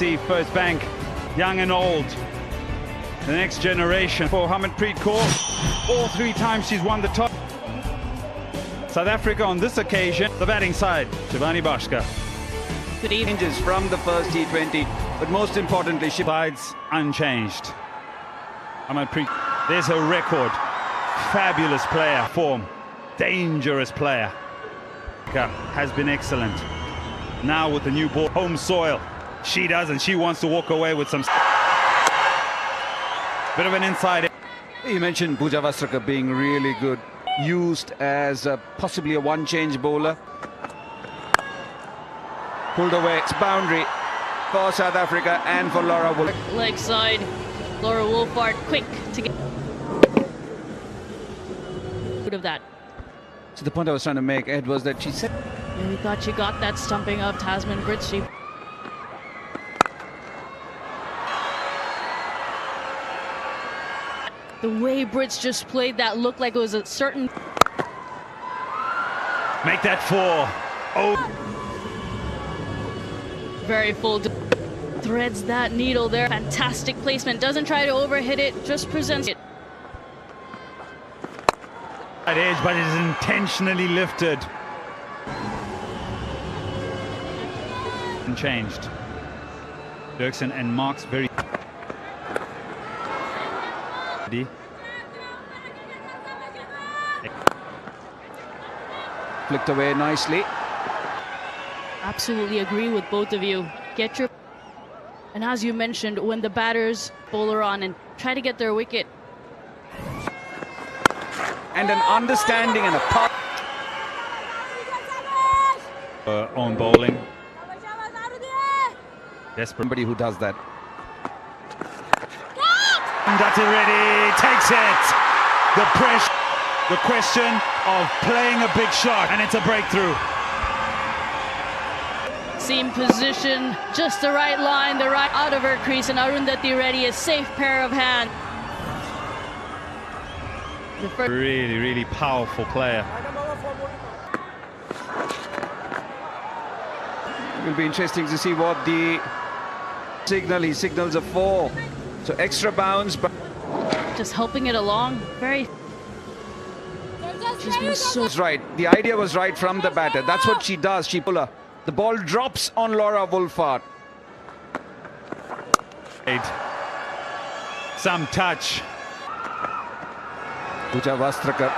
see First Bank, young and old. The next generation for Harmanpreet Kaur. All 3 times she's won the top. South Africa on this occasion, the batting side, Shivani Bhaskar. Good evening. Changes from the first T20, but most importantly, she Sides unchanged. Harmanpreet, there's her record. Fabulous player, form, dangerous player. Has been excellent. Now with the new ball, home soil, she does, and she wants to walk away with some bit of an inside. You mentioned Pooja Vastrakar being really good, used as possibly a one-change bowler. Pulled away, it's boundary for South Africa and for Laura Wolf. Leg side, Laura Wolfhard quick to get out of that. So the point I was trying to make, Ed, was that she said Yeah, we thought she got that stumping of Tasman Brits. The way Brits just played that looked like it was a certain... Make that 4. Oh. Very full. Threads that needle there. Fantastic placement. Doesn't try to overhit it, just presents it. That edge, but it is intentionally lifted. And changed. Dirksen and Marks very... flicked away nicely. Absolutely agree with both of you. Get your... And as you mentioned, when the batters bowler on and try to get their wicket. And an understanding and a path. On bowling. Desperate. Somebody who does that. Ndati Reddy takes it. The pressure. The question of playing a big shot, and it's a breakthrough. Seam position, just the right line, the right out of her crease, and Arundhati Reddy, a safe pair of hands. Really, really powerful player. It will be interesting to see what the signal, he signals a 4. So extra bounce, but just helping it along. Very... She's been so... That's right. The idea was right from the batter. That's what she does. She pull her. The ball drops on Laura Wolfhard. Some touch. Pooja Vastrakar.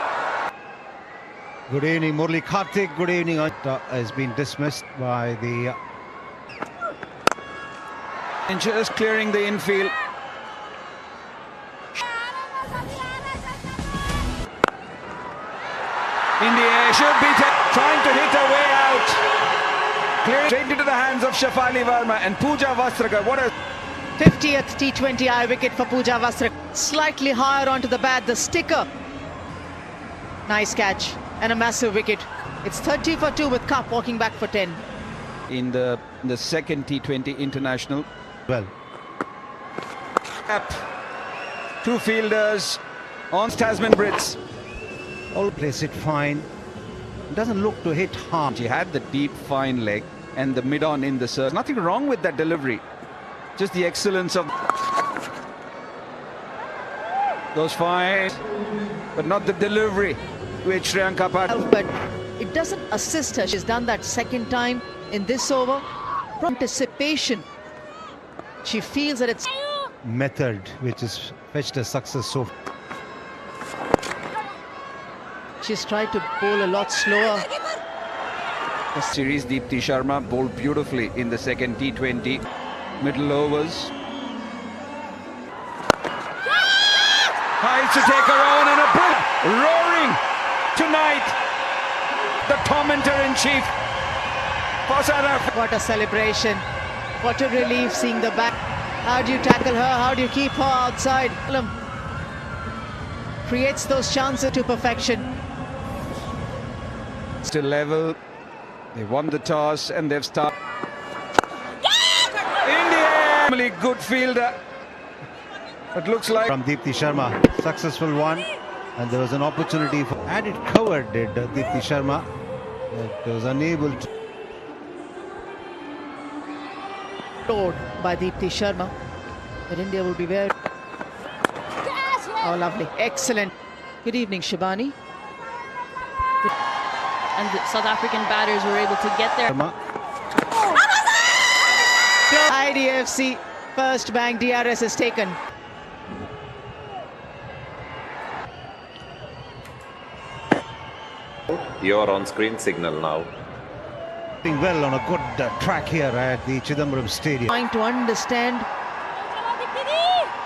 Good evening, Murli Karthik. Good evening. Has been dismissed by the... And just clearing the infield. In the air, should be trying to hit her way out. Clearing straight into the hands of Shafali Verma and Pooja Vastrakar. What a 50th T20I wicket for Pooja Vastrakar. Slightly higher onto the bat, the sticker. Nice catch and a massive wicket. It's 30 for 2 with Cup walking back for 10. in the second T20 international. Well, two fielders on Tasman Brits. all plays it fine. Doesn't look to hit hard. She had the deep fine leg and the mid-on in the serve. Nothing wrong with that delivery. Just the excellence of those fine, but not the delivery with Shriyanka Patil. But it doesn't assist her. She's done that second time in this over. From anticipation, she feels that it's Method which has fetched a success so far. she's tried to bowl a lot slower. The series, Deepti Sharma bowled beautifully in the second T20. Middle overs. Tries to take her on and a bull roaring tonight. The commentator-in-chief for South Africa. What a celebration. What a relief seeing the back. How do you tackle her? How do you keep her outside? Creates those chances to perfection. Still level. They won the toss and they've started. India! Really good fielder. It looks like From Deepti Sharma, successful one, and there was an opportunity for added cover did Deepti Sharma, but was unable to. Toed by Deepti Sharma. But India will be very... Oh, lovely. Excellent. Good evening, Shibani. And the South African batters were able to get there. IDFC first bang DRS is taken. You're on screen signal now. Doing well on a good track here at the Chidambaram Stadium. Trying to understand.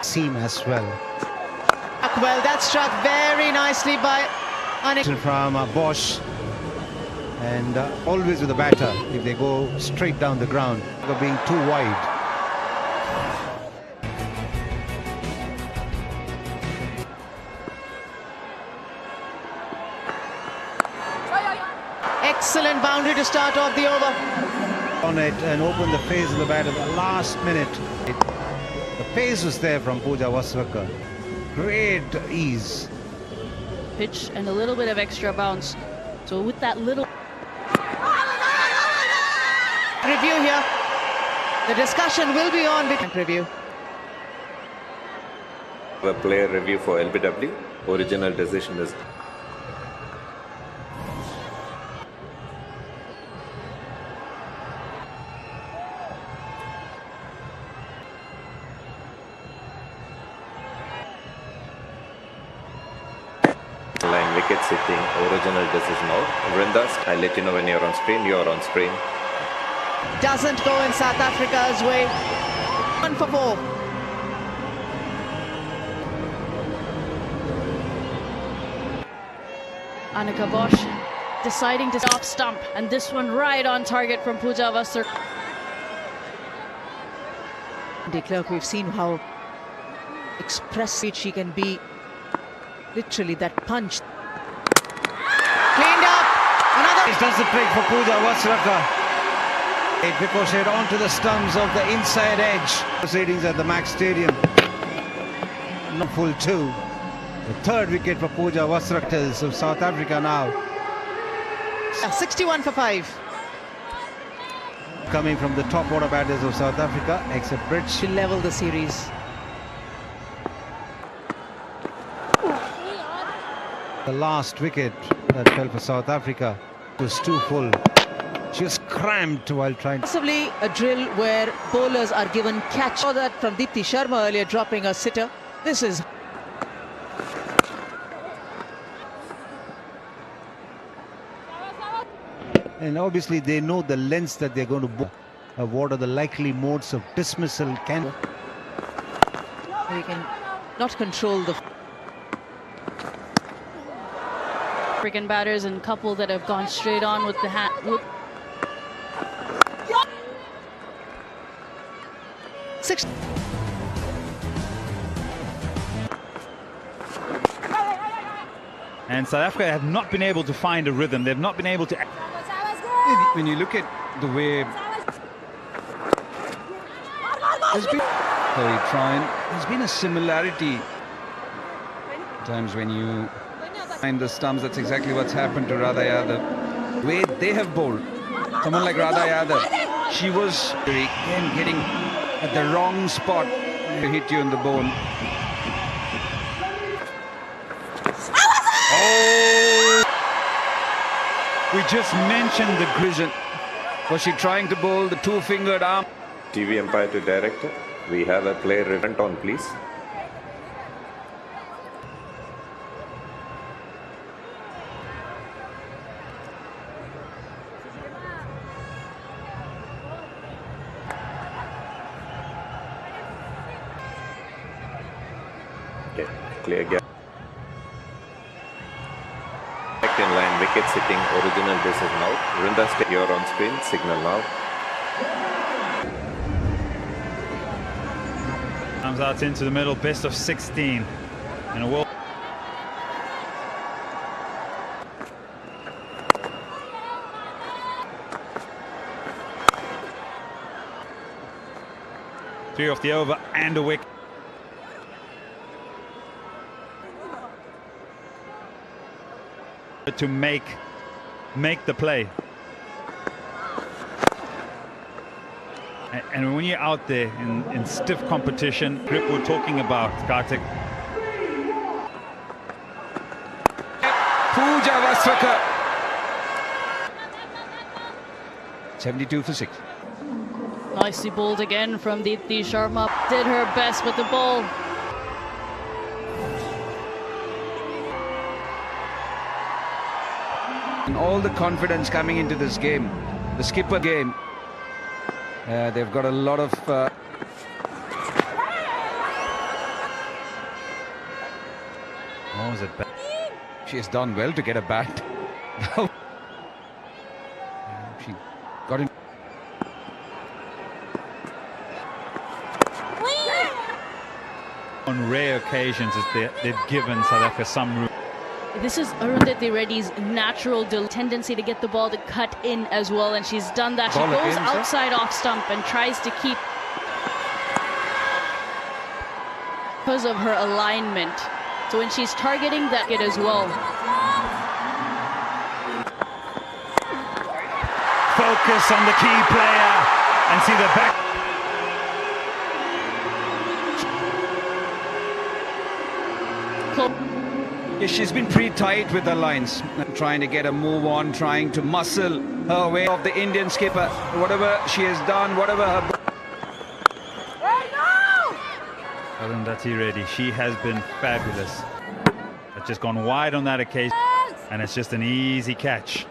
Seam as well. Well, that struck very nicely by Anik. From Bosch. And always with the batter, if they go straight down the ground, they're being too wide. Excellent boundary to start off the over. On it and open the face of the bat at the last minute. The pace was there from Pooja Wasraka. Great ease. Pitch and a little bit of extra bounce. So with that little... Review here. The discussion will be on with review. The player review for LBW. Original decision is... Line wicket sitting, original decision out. Vrindas, I'll let you know when you're on screen. You're on screen. Doesn't go in South Africa's way. 1 for 4. Annika Bosch deciding to stop stump. And this one right on target from Pooja Wasraka. De Klerk, we've seen how expressive she can be. Literally that punch. Cleaned up. Another. It does the trick for Pooja Wasraka. It ricocheted onto the stumps of the inside edge. Proceedings at the Max Stadium. Not full 2. The third wicket for Pooja Wasraka of South Africa now. 61 for 5. Coming from the top order batters of South Africa, except Brits. To level the series. The last wicket that fell for South Africa was too full. She was cramped while trying. Possibly a drill where bowlers are given catch. Saw that from Deepti Sharma earlier, dropping a sitter. This is... And obviously they know the lengths that they're going to bowl. What are the likely modes of dismissal? Can They can not control the... African batters and couple that have gone straight on with the hat. Six. And South Africa have not been able to find a rhythm. They've not been able to... When you look at the way there's been a similarity. Times when you find the stumps, that's exactly what's happened to Radha Yadav. The way they have bowled, someone like Radha Yadav, she was again getting at the wrong spot to hit you in the bone. Oh! We just mentioned the Vision. Was she trying to bowl the two-fingered arm? TV umpire to director. We have a player event on, please. Okay, clear gap. In line, wicket sitting, original decision out. Vrindas, you're on screen, signal now. comes out into the middle, best of 16 in a world. Three off the over and a wicket. To make the play. And when you're out there in stiff competition, grip we're talking about, Kartik. Pooja Vastrakar. 72 for 6. Nicely bowled again from Deepti Sharma. Did her best with the ball. And all the confidence coming into this game. The skipper game. They've got a lot of... Oh, was it bad? She has done well to get a bat. She got in. On rare occasions, they've given South Africa some room. This is Arundhati Reddy's natural tendency to get the ball to cut in as well, and she's done that. She Ball goes again, sir? outside off stump and tries to keep because of her alignment. So when she's targeting that it as well. Focus on the key player and see the back. Yeah, she's been pretty tight with her lines, trying to get a move on, trying to muscle her way off the Indian skipper. Whatever she has done, whatever her... Arundhati Reddy, she has been fabulous. It's just gone wide on that occasion, and it's just an easy catch.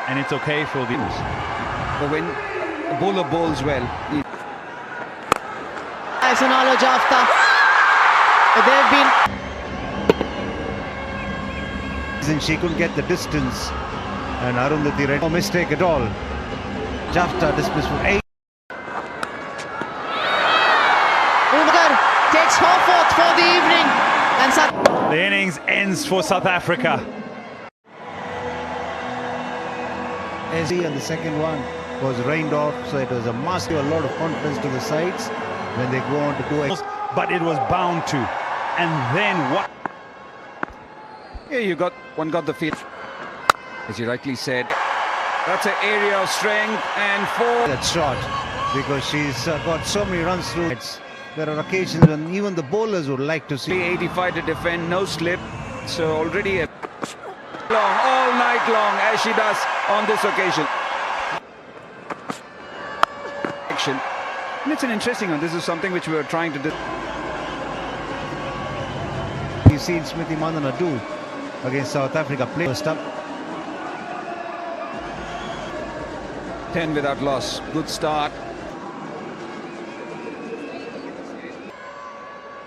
And it's okay for the... But when a bowler bowls well, Nice knowledge after. They've been. And she couldn't get the distance. And Arundhati Reddy, no mistake at all. Jafta dismissed with 8. Umgar takes her fourth for the evening. And The innings ends for South Africa. SC and the second one was rained off, so it was a must give a lot of confidence to the sides when they go on to do it. But it was bound to. And then what? yeah, one got the field. As you rightly said, that's an area of strength and four. That shot, because she's got so many runs through it. There are occasions when even the bowlers would like to see 85 to defend, no slip. So already a long, all night long, as she does on this occasion. Action. And it's an interesting one. This is something which we were trying to do. You've seen Smriti Mandhana do against South Africa. Play first up. 10 without loss. Good start.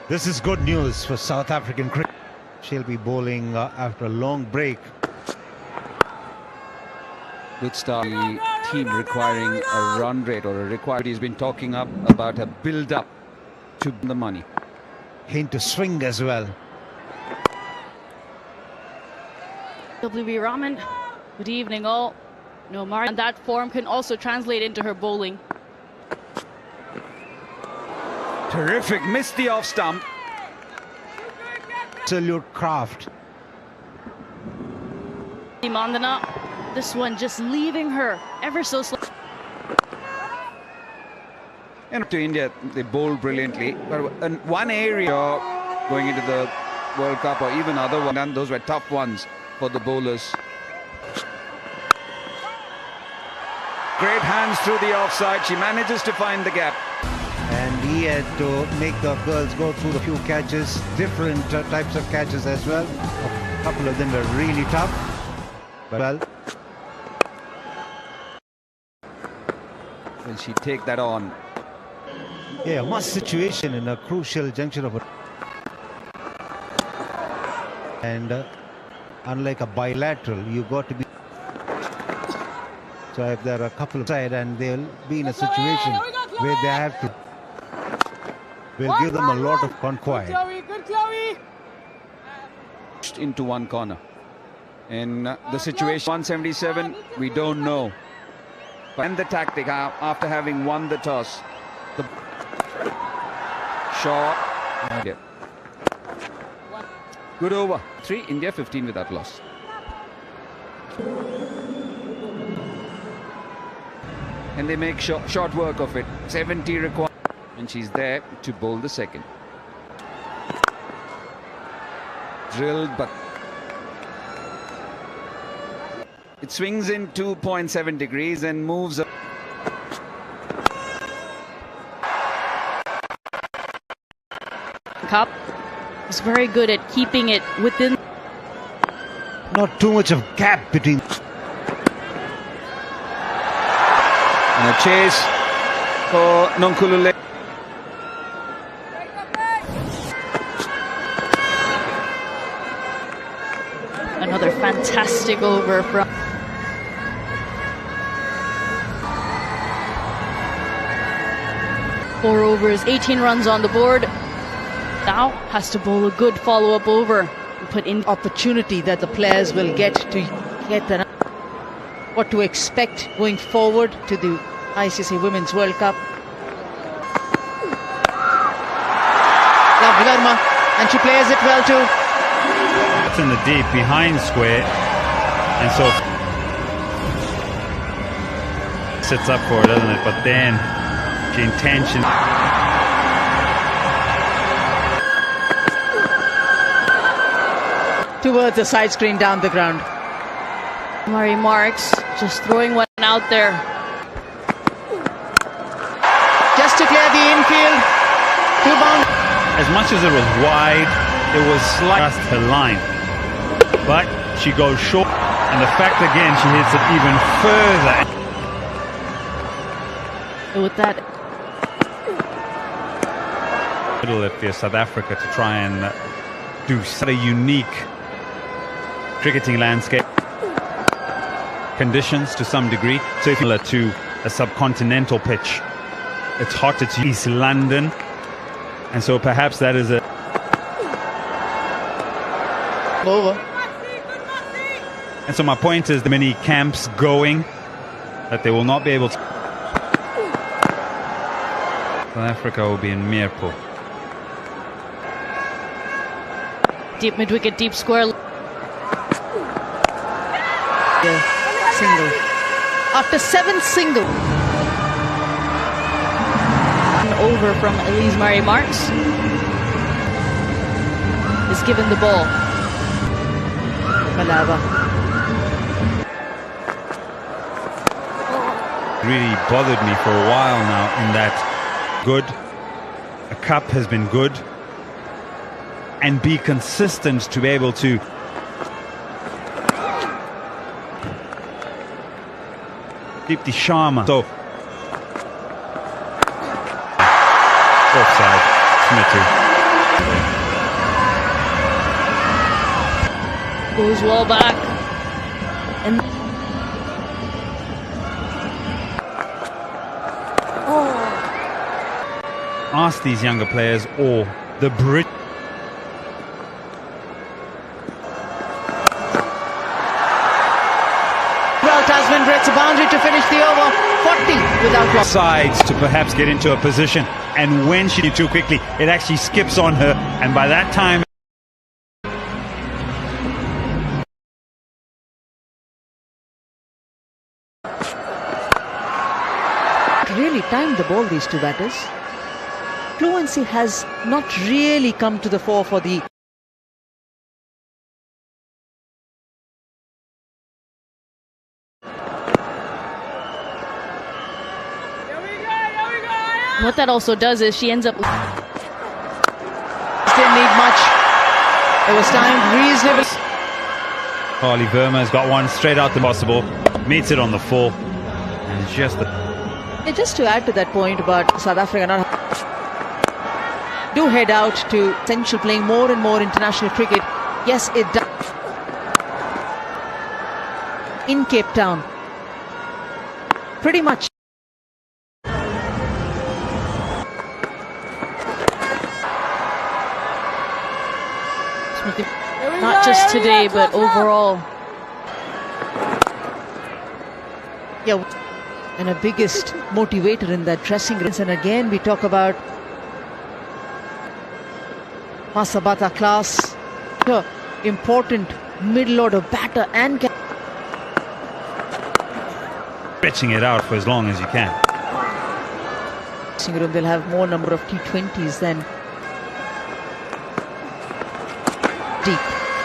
This is good news for South African cricket. She'll be bowling after a long break. Good start. The team requiring a run rate or a required. He's been talking about a build-up to the money. Hint to swing as well. WB Raman, good evening all. No, Mar, and that form can also translate into her bowling. Terrific. Missed the off stump. Absolute craft. Mandhana, this one just leaving her ever so slow. And to India, they bowl brilliantly. But in one area going into the World Cup or even other ones, and those were tough ones for the bowlers. Great hands through the offside. She manages to find the gap. And he had to make the girls go through the few catches, different types of catches as well. A couple of them were really tough. But well, Will she take that on? yeah, must situation in a crucial juncture of a. And unlike a bilateral, you got to be. So if there are a couple of side and they'll be in a situation where they have to, will give them a lot of conquest. Into one corner. In the situation 177, we don't know. And the tactic after having won the toss. The shot. Good over. 3, India 15 without loss. And they make short work of it. 70 required. And she's there to bowl the second. Drilled, but it swings in 2.7 degrees and moves up. Cup is very good at keeping it within. Not too much of gap between. And a chase for Nonkulule. Another fantastic over from. Four overs, 18 runs on the board. Now has to bowl a good follow-up over and put in Opportunity that the players will get to get the what to expect going forward to the ICC Women's World Cup. Lovely Verma, and she plays it well too. It's in the deep behind square, and so sits up for it, doesn't it? But then the intention. Towards the side screen down the ground. Murray Marks just throwing one out there. Just to clear the infield. 2 bound. As much as it was wide, it was slight past her line. But she goes short, and the fact again she hits it even further. With that, If you're South Africa to try and do such a unique cricketing landscape conditions to some degree. So if you're to a subcontinental pitch, it's hot, it's East London, and so perhaps that is a Over. and so my point is the many camps going that they will not be able to. South Africa will be in Mirpur. deep mid-wicket, deep square. Single. After 7 singles. An over from Elise Murray Marks is given the ball. Malava. Really bothered me for a while now in that good, a cup has been good, and be consistent to be able to Deepti Sharma. So offside, Smithy. Goes well back. And Ask these younger players or the Brit. Well, Tasman breaks a boundary to finish the over. 40 without loss. Sides to perhaps get into a position, and when she did too quickly, it actually skips on her, and by that time. Really timed the ball, these two batters. Fluency has not really come to the fore for the what that also does is she ends up. didn't need much. It was timed reasonably. Carly Verma's got one straight out the possible, meets it on the full, and it's just the. Yeah, just to add to that point about South Africa not do head out to essential playing more and more international cricket. Yes, it does. In Cape Town. Pretty much. Not just today, but overall. Yeah, and a biggest motivator in that dressing room. And again, we talk about Masabata class. Important middle order batter and Stretching it out for as long as you can. room. They'll have more number of T20s than deep.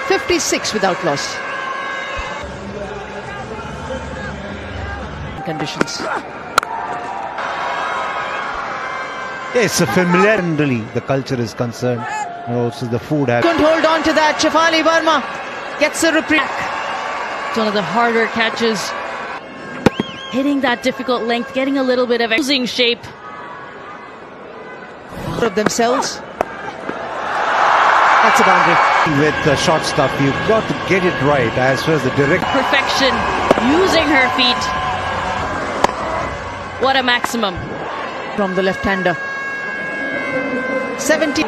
56 without loss. Conditions. Yes, familiarly the culture is concerned. And also the food has. Couldn't hold on to that. Shafali Verma gets a reprieve. It's one of the harder catches. Hitting that difficult length, getting a little bit of losing shape. Of themselves. That's a boundary. With the short stuff, you've got to get it right as far as the direct. Perfection, using her feet. What a maximum. From the left-hander. 70.